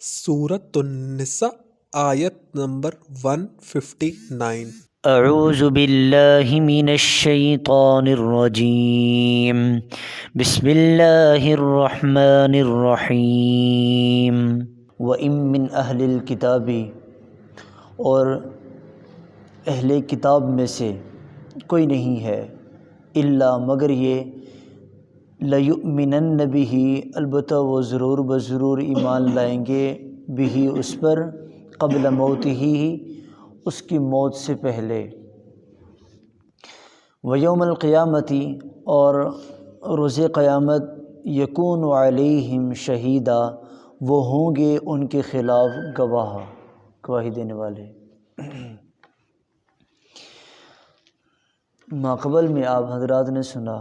سورۃ النساء آیت نمبر 159۔ اعوذ باللہ من الشیطان الرجیم، بسم اللہ الرحمن الرحیم۔ وَإِن مِّنْ أَهْلِ الْكِتَابِ، اور اہل کتاب میں سے کوئی نہیں ہے، الا مگر یہ، لَيُؤْمِنَنَّ بِهِ، البتہ وہ ضرور بضرور ایمان لائیں گے، بھی اس پر، قبل موتہ، اس کی موت سے پہلے، وَيَوْمَ الْقِيَامَةِ، اور روز قیامت، یکون علیہم شہیدا، وہ ہوں گے ان کے خلاف گواہی دینے والے۔ ماقبل میں آپ حضرات نے سنا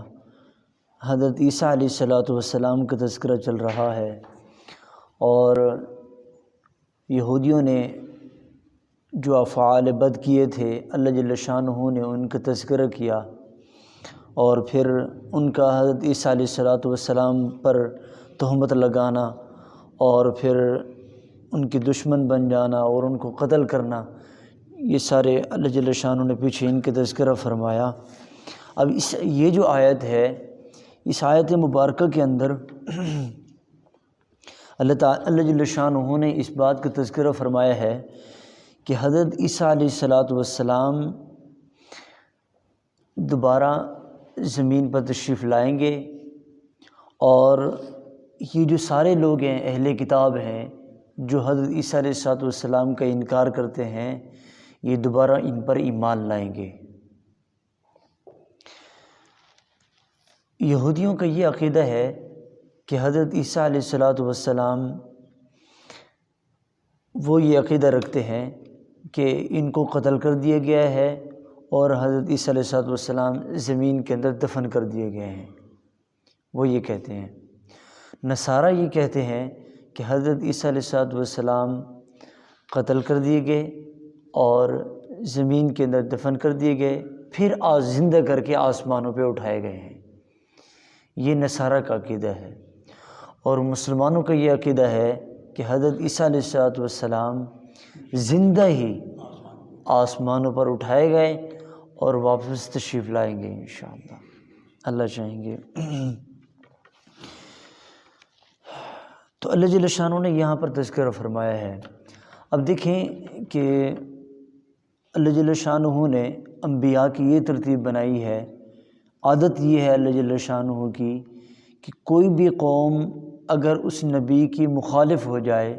حضرت عیسیٰ علیہ السلام کا تذکرہ چل رہا ہے، اور یہودیوں نے جو افعال بد کیے تھے، اللہ جل شانہ نے ان کا تذکرہ کیا، اور پھر ان کا حضرت عیسیٰ علیہ السلام پر تہمت لگانا، اور پھر ان کے دشمن بن جانا اور ان کو قتل کرنا، یہ سارے اللہ جل شانہ نے پیچھے ان کا تذکرہ فرمایا۔ اب یہ جو آیت ہے، اس آیت مبارکہ کے اندر اللہ جل شانہ نے اس بات کا تذکرہ فرمایا ہے کہ حضرت عیسیٰ علیہ السلام دوبارہ زمین پر تشریف لائیں گے، اور یہ جو سارے لوگ ہیں، اہل کتاب ہیں، جو حضرت عیسیٰ علیہ السلام کا انکار کرتے ہیں، یہ دوبارہ ان پر ایمان لائیں گے۔ یہودیوں کا یہ عقیدہ ہے کہ حضرت عیسیٰ علیہ السلام وہ یہ عقیدہ رکھتے ہیں کہ ان کو قتل کر دیا گیا ہے، اور حضرت عیسیٰ علیہ السلام زمین کے اندر دفن کر دیے گئے ہیں، وہ یہ کہتے ہیں۔ نصارہ یہ کہتے ہیں کہ حضرت عیسیٰ علیہ السلام قتل کر دیے گئے اور زمین کے اندر دفن کر دیے گئے، پھر زندہ کر کے آسمانوں پہ اٹھائے گئے ہیں۔ یہ نصارہ کا عقیدہ ہے، اور مسلمانوں کا یہ عقیدہ ہے کہ حضرت عیسیٰ علیہ السلام زندہ ہی آسمانوں پر اٹھائے گئے اور واپس تشریف لائیں گے انشاءاللہ، اللہ چاہیں گے۔ تو اللہ جل شانہ نے یہاں پر تذکرہ فرمایا ہے۔ اب دیکھیں کہ اللہ جل شانہ نے انبیاء کی یہ ترتیب بنائی ہے، عادت یہ ہے اللہ جل شانہ کی کہ کوئی بھی قوم اگر اس نبی کی مخالف ہو جائے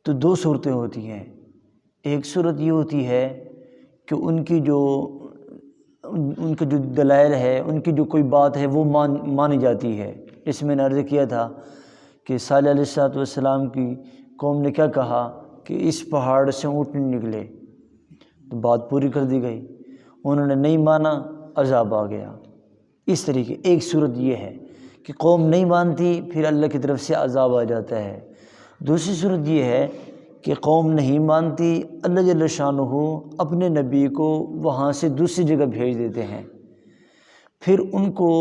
تو دو صورتیں ہوتی ہیں۔ ایک صورت یہ ہوتی ہے کہ ان کی جو دلائل ہے، ان کی جو کوئی بات ہے وہ مانی جاتی ہے۔ اس میں نے عرض کیا تھا کہ صالح علیہ السلام کی قوم نے کیا کہا کہ اس پہاڑ سے اونٹ نہیں نکلے، تو بات پوری کر دی گئی، انہوں نے نہیں مانا، عذاب آ گیا۔ اس طریقے ایک صورت یہ ہے کہ قوم نہیں مانتی، پھر اللہ کی طرف سے عذاب آ جاتا ہے۔ دوسری صورت یہ ہے کہ قوم نہیں مانتی، اللہ جل شانہ اپنے نبی کو وہاں سے دوسری جگہ بھیج دیتے ہیں، پھر ان کو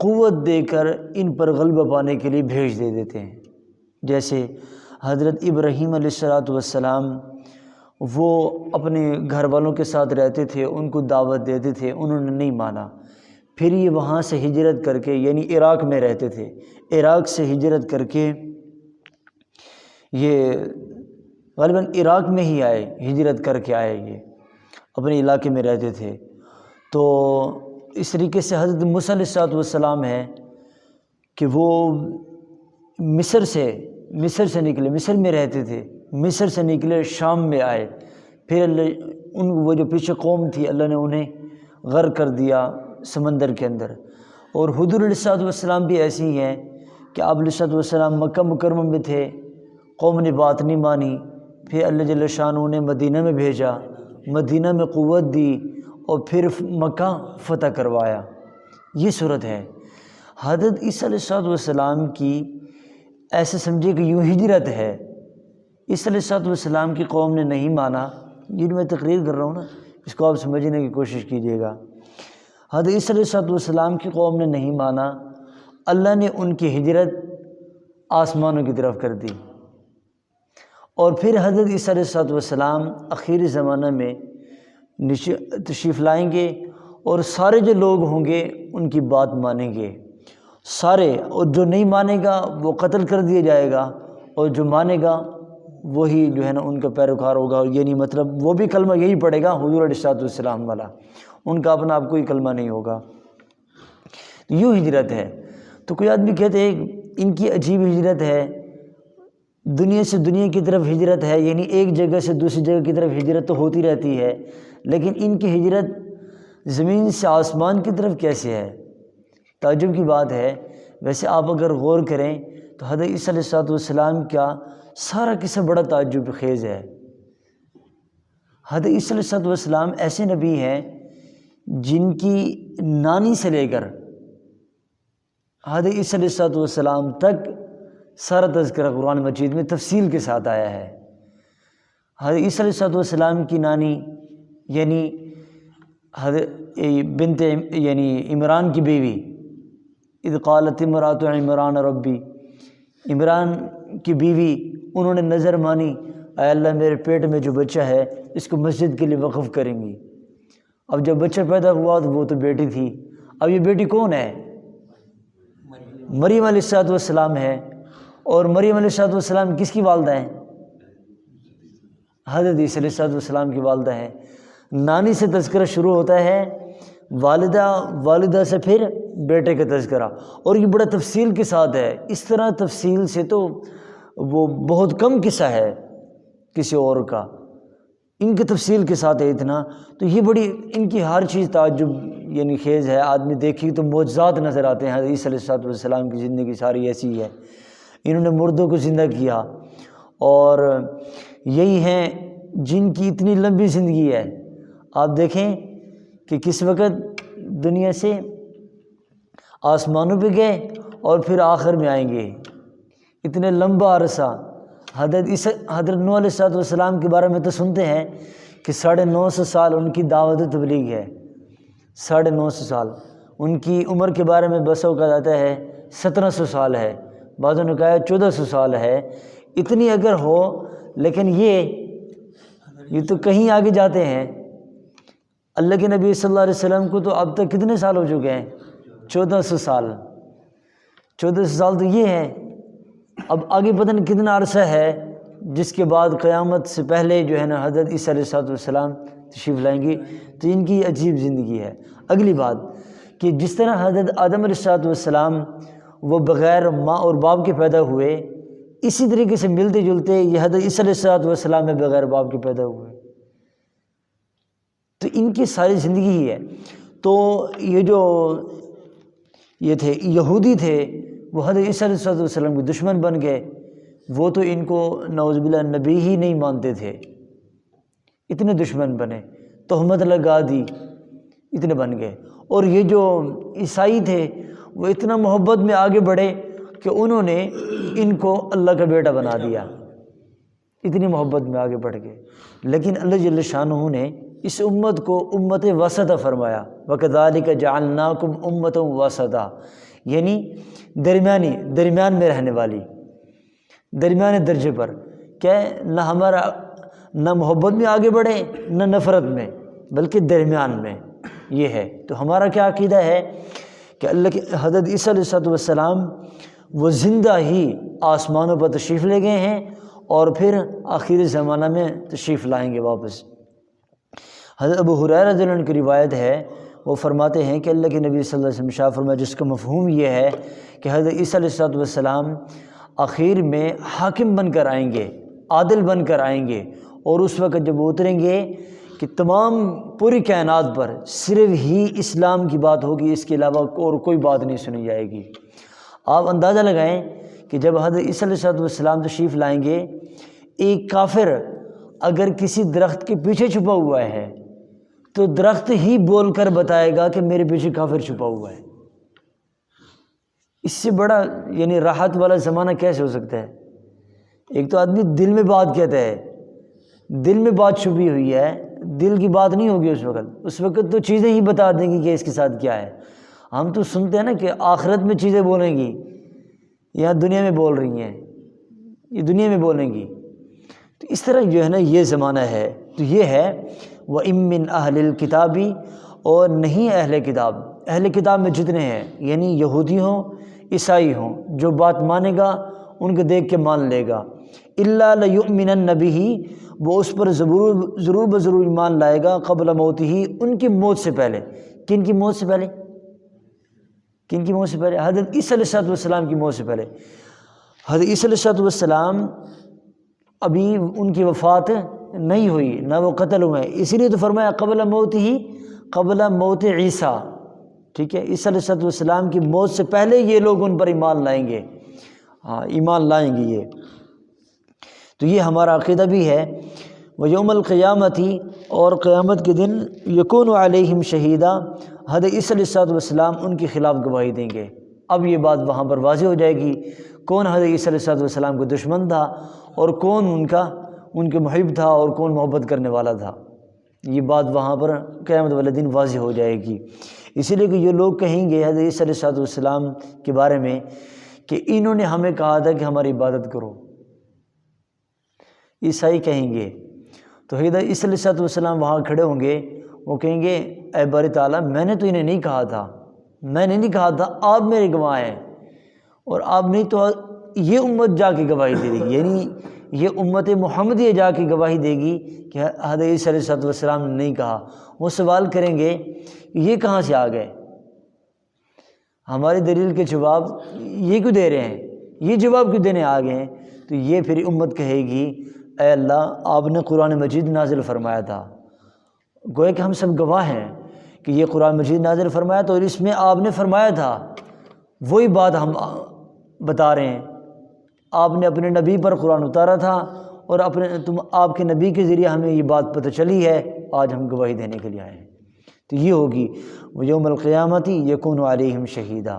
قوت دے کر ان پر غلبہ پانے کے لیے بھیج دیتے ہیں۔ جیسے حضرت ابراہیم علیہ السلام، وہ اپنے گھر والوں کے ساتھ رہتے تھے، ان کو دعوت دیتے تھے، انہوں نے نہیں مانا، پھر یہ وہاں سے ہجرت کر کے، یعنی عراق میں رہتے تھے، عراق سے ہجرت کر کے یہ غالباً عراق میں ہی آئے، ہجرت کر کے آئے، یہ اپنے علاقے میں رہتے تھے۔ تو اس طریقے سے حضرت موسیٰ علیہ السلام ہے کہ وہ مصر سے نکلے، مصر میں رہتے تھے، مصر سے نکلے شام میں آئے، پھر وہ جو پیچھے قوم تھی اللہ نے انہیں غرق کر دیا سمندر کے اندر۔ اور حضور علیہ السلام بھی ایسے ہی ہیں کہ آپ علیہ السلام مکہ مکرمہ میں تھے، قوم نے بات نہیں مانی، پھر اللہ جل شانہ نے مدینہ میں بھیجا، مدینہ میں قوت دی، اور پھر مکہ فتح کروایا۔ یہ صورت ہے۔ حضرت عیسیٰ علیہ السلام کی ایسے سمجھے کہ یوں ہجرت ہے، عیسیٰ علیہ السلام کی قوم نے نہیں مانا۔ یہ میں تقریر کر رہا ہوں نا، اس کو آپ سمجھنے کی کوشش کیجیے گا۔ حضرت عیسیٰ علیہ السلام کی قوم نے نہیں مانا، اللہ نے ان کی ہجرت آسمانوں کی طرف کر دی، اور پھر حضرت عیسیٰ علیہ السلام آخری زمانہ میں تشریف لائیں گے، اور سارے جو لوگ ہوں گے ان کی بات مانیں گے سارے، اور جو نہیں مانے گا وہ قتل کر دیا جائے گا، اور جو مانے گا وہی جو ہے نا ان کا پیروکار ہوگا، اور یعنی مطلب وہ بھی کلمہ یہی پڑھے گا حضور علیہ السلام والا، ان کا اپنا آپ کوئی کلمہ نہیں ہوگا۔ یوں ہجرت ہے۔ تو کوئی آدمی کہتے ہیں ان کی عجیب ہجرت ہے، دنیا سے دنیا کی طرف ہجرت ہے، یعنی ایک جگہ سے دوسری جگہ کی طرف ہجرت تو ہوتی رہتی ہے، لیکن ان کی ہجرت زمین سے آسمان کی طرف کیسے ہے؟ تعجب کی بات ہے۔ ویسے آپ اگر غور کریں تو حضرت عیسیٰ علیہ السلام کا سارا قصہ بڑا تعجب خیز ہے۔ حضرت عیسیٰ علیہ السلام ایسے نبی ہیں جن کی نانی سے لے کر حضرت عیسیٰ علیہ السلام تک سارا تذکرہ قرآن مجید میں تفصیل کے ساتھ آیا ہے۔ حضرت عیسیٰ علیہ السلام کی نانی یعنی حضرت بنت یعنی عمران کی بیوی، اذ قالت امرأۃ عمران ربی، عمران کی بیوی انہوں نے نظر مانی، اے اللہ میرے پیٹ میں جو بچہ ہے اس کو مسجد کے لیے وقف کریں گی۔ اب جب بچہ پیدا ہوا تو وہ تو بیٹی تھی، اب یہ بیٹی کون ہے؟ مریم علیہ السلام ہے۔ اور مریم علیہ السلام کس کی والدہ ہیں؟ حضرت عیسیٰ علیہ السلام کی والدہ ہیں۔ نانی سے تذکرہ شروع ہوتا ہے، والدہ سے پھر بیٹے کا تذکرہ، اور یہ بڑا تفصیل کے ساتھ ہے۔ اس طرح تفصیل سے تو وہ بہت کم قصہ ہے کسی اور کا، ان کے تفصیل کے ساتھ ہے اتنا۔ تو یہ بڑی ان کی ہر چیز تعجب یعنی خیز ہے، آدمی دیکھی تو معجزات نظر آتے ہیں۔ حضرت عیسیٰ علیہ السلام کی زندگی ساری ایسی ہے، انہوں نے مردوں کو زندہ کیا، اور یہی ہیں جن کی اتنی لمبی زندگی ہے۔ آپ دیکھیں کہ کس وقت دنیا سے آسمانوں پہ گئے اور پھر آخر میں آئیں گے، اتنے لمبا عرصہ۔ حضرت نوح علیہ السلام کے بارے میں تو سنتے ہیں کہ 950 سال ان کی دعوت و تبلیغ ہے، 950 سال۔ ان کی عمر کے بارے میں بسوں کا جاتا ہے 1700 سال ہے، بعضوں نے کہا ہے 1400 سال ہے۔ اتنی اگر ہو، لیکن یہ تو کہیں آگے جاتے ہیں۔ اللہ کے نبی صلی اللہ علیہ وسلم کو تو اب تک کتنے سال ہو چکے ہیں؟ 1400 سال۔ 1400 سال تو یہ ہے، اب آگے پتہ نہیں کتنا عرصہ ہے جس کے بعد قیامت سے پہلے جو ہے نا حضرت عیسیٰ علیہ السلام تشریف لائیں گے۔ تو ان کی عجیب زندگی ہے۔ اگلی بات کہ جس طرح حضرت آدم علیہ السلام وہ بغیر ماں اور باپ کے پیدا ہوئے، اسی طریقے سے ملتے جلتے یہ حضرت عیسیٰ علیہ السلام میں بغیر باپ کے پیدا ہوئے۔ تو ان کی ساری زندگی ہی ہے۔ تو یہ تھے یہودی تھے، وہ حضرت عیسیٰ علیہ السلام کے دشمن بن گئے، وہ تو ان کو نعوذ باللہ نبی ہی نہیں مانتے تھے، اتنے دشمن بنے، تہمت لگا دی، اتنے بن گئے۔ اور یہ جو عیسائی تھے وہ اتنا محبت میں آگے بڑھے کہ انہوں نے ان کو اللہ کا بیٹا بنا دیا، اتنی محبت میں آگے بڑھ گئے۔ لیکن اللہ جل شانہ نے اس امت کو امت وسطہ فرمایا، وَكَذَلِكَ جَعَلْنَاكُمْ أُمَّةً وَسَطًا، یعنی درمیان میں رہنے والی، درمیان درجے پر، کہ نہ محبت میں آگے بڑھے نہ نفرت میں، بلکہ درمیان میں یہ ہے۔ تو ہمارا کیا عقیدہ ہے کہ اللہ کے حضرت عیسیٰ علیہ السلام وہ زندہ ہی آسمانوں پر تشریف لے گئے ہیں، اور پھر آخری زمانہ میں تشریف لائیں گے واپس۔ حضرت ابو ہریرہ رضی اللہ عنہ کی روایت ہے، وہ فرماتے ہیں کہ اللہ کے نبی صلی اللہ علیہ وسلم شاہ فرمایا، جس کا مفہوم یہ ہے کہ حضرت عیسیٰ علیہ السلام آخر میں حاکم بن کر آئیں گے، عادل بن کر آئیں گے، اور اس وقت جب وہ اتریں گے کہ تمام پوری کائنات پر صرف ہی اسلام کی بات ہوگی، اس کے علاوہ اور کوئی بات نہیں سنی جائے گی۔ آپ اندازہ لگائیں کہ جب حضرت عیسیٰ علیہ السلام تشریف لائیں گے، ایک کافر اگر کسی درخت کے پیچھے چھپا ہوا ہے تو درخت ہی بول کر بتائے گا کہ میرے پیچھے کافر چھپا ہوا ہے۔ اس سے بڑا یعنی راحت والا زمانہ کیسے ہو سکتا ہے؟ ایک تو آدمی دل میں بات کہتا ہے، دل میں بات چھپی ہوئی ہے، دل کی بات نہیں ہوگی اس وقت تو چیزیں ہی بتا دیں گی کہ اس کے ساتھ کیا ہے۔ ہم تو سنتے ہیں نا کہ آخرت میں چیزیں بولیں گی، یہاں دنیا میں بول رہی ہیں، یہ دنیا میں بولیں گی۔ اس طرح جو ہے نا یہ زمانہ ہے، تو یہ ہے وَإِن مِّنْ أَهْلِ الْكِتَابِ، اور نہیں اہل کتاب، اہل کتاب میں جتنے ہیں یعنی یہودی ہوں عیسائی ہوں، جو بات مانے گا ان کو دیکھ کے مان لے گا، إِلَّا لَيُؤْمِنَنَّ بِهِ، وہ اس پر ضرور بضرور ایمان لائے گا قبل موتہ، ان کی موت سے پہلے۔ کن کی موت سے پہلے؟ کن کی موت سے پہلے؟ حضرت عیسیٰ علیہ السلام کی موت سے پہلے۔ حضرت عیسیٰ علیہ السلام ابھی ان کی وفات نہیں ہوئی، نہ وہ قتل ہوئے، اسی لیے تو فرمایا قبل موتہ، قبل موت عیسیٰ، ٹھیک ہے، عیسیٰ علیہ السلام کی موت سے پہلے یہ لوگ ان پر ایمان لائیں گے، ہاں ایمان لائیں گے یہ۔ تو یہ ہمارا عقیدہ بھی ہے۔ وَيَوْمَ الْقِيَامَةِ، اور قیامت کے دن یکون علیہم شہیدا، حضرت عیسیٰ علیہ السلام ان کے خلاف گواہی دیں گے۔ اب یہ بات وہاں پر واضح ہو جائے گی کون حضرت عیسیٰ علیہ السلام کا دشمن تھا اور کون ان کے محب تھا اور کون محبت کرنے والا تھا۔ یہ بات وہاں پر قیامت والے دن واضح ہو جائے گی۔ اسی لیے کہ یہ لوگ کہیں گے حضرت عیسیٰ علیہ السلام کے بارے میں کہ انہوں نے ہمیں کہا تھا کہ ہماری عبادت کرو، عیسائی کہیں گے۔ تو حضرت عیسیٰ علیہ السلام وہاں کھڑے ہوں گے، وہ کہیں گے اے باری تعالیٰ میں نے تو انہیں نہیں کہا تھا، میں نے نہیں کہا تھا، آپ میرے گواہ ہیں، اور آپ نہیں تو یہ امت جا کے گواہی دے گی، یعنی یہ امت محمدیہ جا کے گواہی دے گی کہ حضرت عیسیٰ علیہ السلام نے نہیں کہا۔ وہ سوال کریں گے یہ کہاں سے آ گئے، ہماری دلیل کے جواب یہ کیوں دے رہے ہیں، یہ جواب کیوں دینے آ گئے ہیں؟ تو یہ پھر امت کہے گی اے اللہ آپ نے قرآن مجید نازل فرمایا تھا، گویا کہ ہم سب گواہ ہیں کہ یہ قرآن مجید نازل فرمایا تو اس میں آپ نے فرمایا تھا، وہی بات ہم بتا رہے ہیں، آپ نے اپنے نبی پر قرآن اتارا تھا اور آپ کے نبی کے ذریعے ہمیں یہ بات پتہ چلی ہے، آج ہم گواہی دینے کے لیے آئے ہیں۔ تو یہ ہوگی وَيَوْمَ الْقِيَامَةِ يَكُونُ عَلَيْهِمْ شَهِيدًا۔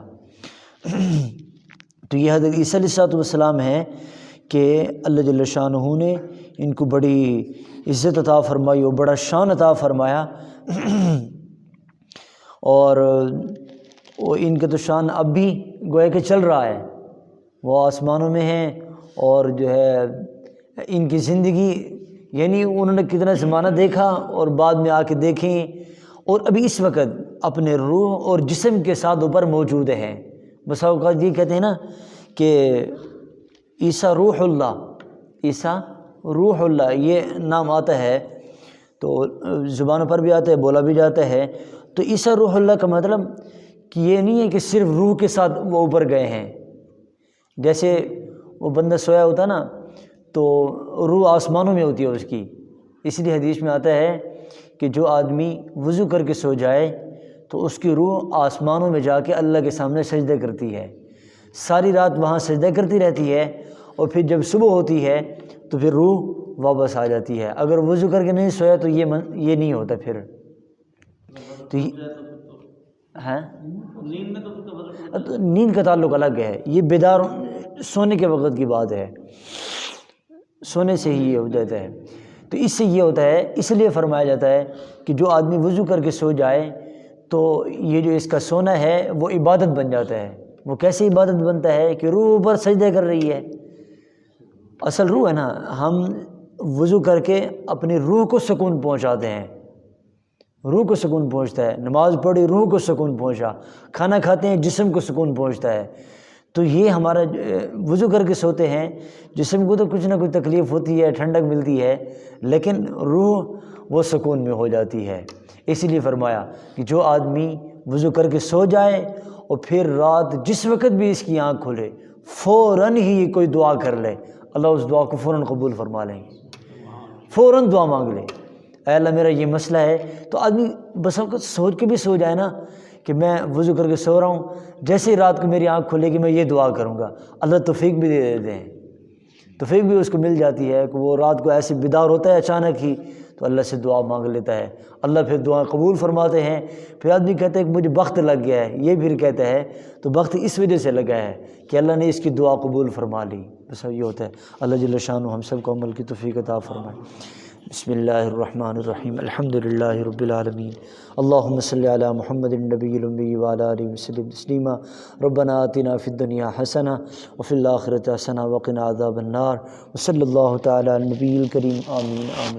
تو یہ حضرت عیسیٰ علیہ السلام ہے کہ اللہ جل شانہ نے ان کو بڑی عزت عطا فرمائی اور بڑا شان عطا فرمایا، اور ان کا تو شان اب بھی گویا کہ چل رہا ہے، وہ آسمانوں میں ہیں، اور جو ہے ان کی زندگی یعنی انہوں نے کتنا زمانہ دیکھا اور بعد میں آ کے دیکھیں، اور ابھی اس وقت اپنے روح اور جسم کے ساتھ اوپر موجود ہیں۔ بسا اوقات یہ کہتے ہیں نا کہ عیسیٰ روح اللہ، عیسیٰ روح اللہ یہ نام آتا ہے تو زبانوں پر بھی آتا ہے، بولا بھی جاتا ہے۔ تو عیسیٰ روح اللہ کا مطلب کہ یہ نہیں ہے کہ صرف روح کے ساتھ وہ اوپر گئے ہیں، جیسے وہ بندہ سویا ہوتا نا تو روح آسمانوں میں ہوتی ہے اس کی، اس لیے حدیث میں آتا ہے کہ جو آدمی وضو کر کے سو جائے تو اس کی روح آسمانوں میں جا کے اللہ کے سامنے سجدہ کرتی ہے، ساری رات وہاں سجدہ کرتی رہتی ہے، اور پھر جب صبح ہوتی ہے تو پھر روح واپس آ جاتی ہے۔ اگر وضو کر کے نہیں سویا تو یہ نہیں ہوتا پھر تو نیند کا تعلق الگ ہے، یہ بیدار سونے کے وقت کی بات ہے، سونے سے ہی یہ ہو جاتا ہے۔ تو اس سے یہ ہوتا ہے، اس لیے فرمایا جاتا ہے کہ جو آدمی وضو کر کے سو جائے تو یہ جو اس کا سونا ہے وہ عبادت بن جاتا ہے۔ وہ کیسے عبادت بنتا ہے کہ روح اوپر سجدہ کر رہی ہے، اصل روح ہے نا، ہم وضو کر کے اپنی روح کو سکون پہنچاتے ہیں، روح کو سکون پہنچتا ہے، نماز پڑھی روح کو سکون پہنچا، کھانا کھاتے ہیں جسم کو سکون پہنچتا ہے۔ تو یہ ہمارا وضو کر کے سوتے ہیں، جسم کو تو کچھ نہ کچھ تکلیف ہوتی ہے، ٹھنڈک ملتی ہے، لیکن روح وہ سکون میں ہو جاتی ہے۔ اسی لیے فرمایا کہ جو آدمی وضو کر کے سو جائے اور پھر رات جس وقت بھی اس کی آنکھ کھلے فوراً ہی کوئی دعا کر لے، اللہ اس دعا کو فوراً قبول فرما لیں گے، فوراً دعا مانگ لے، اے اللہ میرا یہ مسئلہ ہے۔ تو آدمی بس وقت سوچ کے بھی سو جائے نا کہ میں وضو کر کے سو رہا ہوں، جیسے ہی رات کو میری آنکھ کھلے گی میں یہ دعا کروں گا، اللہ توفیق بھی دے دیتے ہیں، توفیق بھی اس کو مل جاتی ہے کہ وہ رات کو ایسے بیدار ہوتا ہے اچانک ہی تو اللہ سے دعا مانگ لیتا ہے، اللہ پھر دعا قبول فرماتے ہیں۔ پھر آدمی کہتا ہے کہ مجھے بخت لگ گیا ہے، یہ پھر کہتا ہے تو بخت اس وجہ سے لگا ہے کہ اللہ نے اس کی دعا قبول فرما لی، بس یہ ہوتا ہے۔ اللہ جل شانہ ہم سب کو عمل کی توفیق عطا فرمائے۔ بسم اللہ الرحمن الرحیم الحمد للہ رب العالمین اللہم صلی علی محمد النبی الامی وعلی آلہ وسلم تسلیما ربنا آتنا فی الدنیا حسنہ وفی الآخرۃ حسنہ وقنا عذاب النار وصلی اللہ تعالی علی النبی الکریم آمین آمین.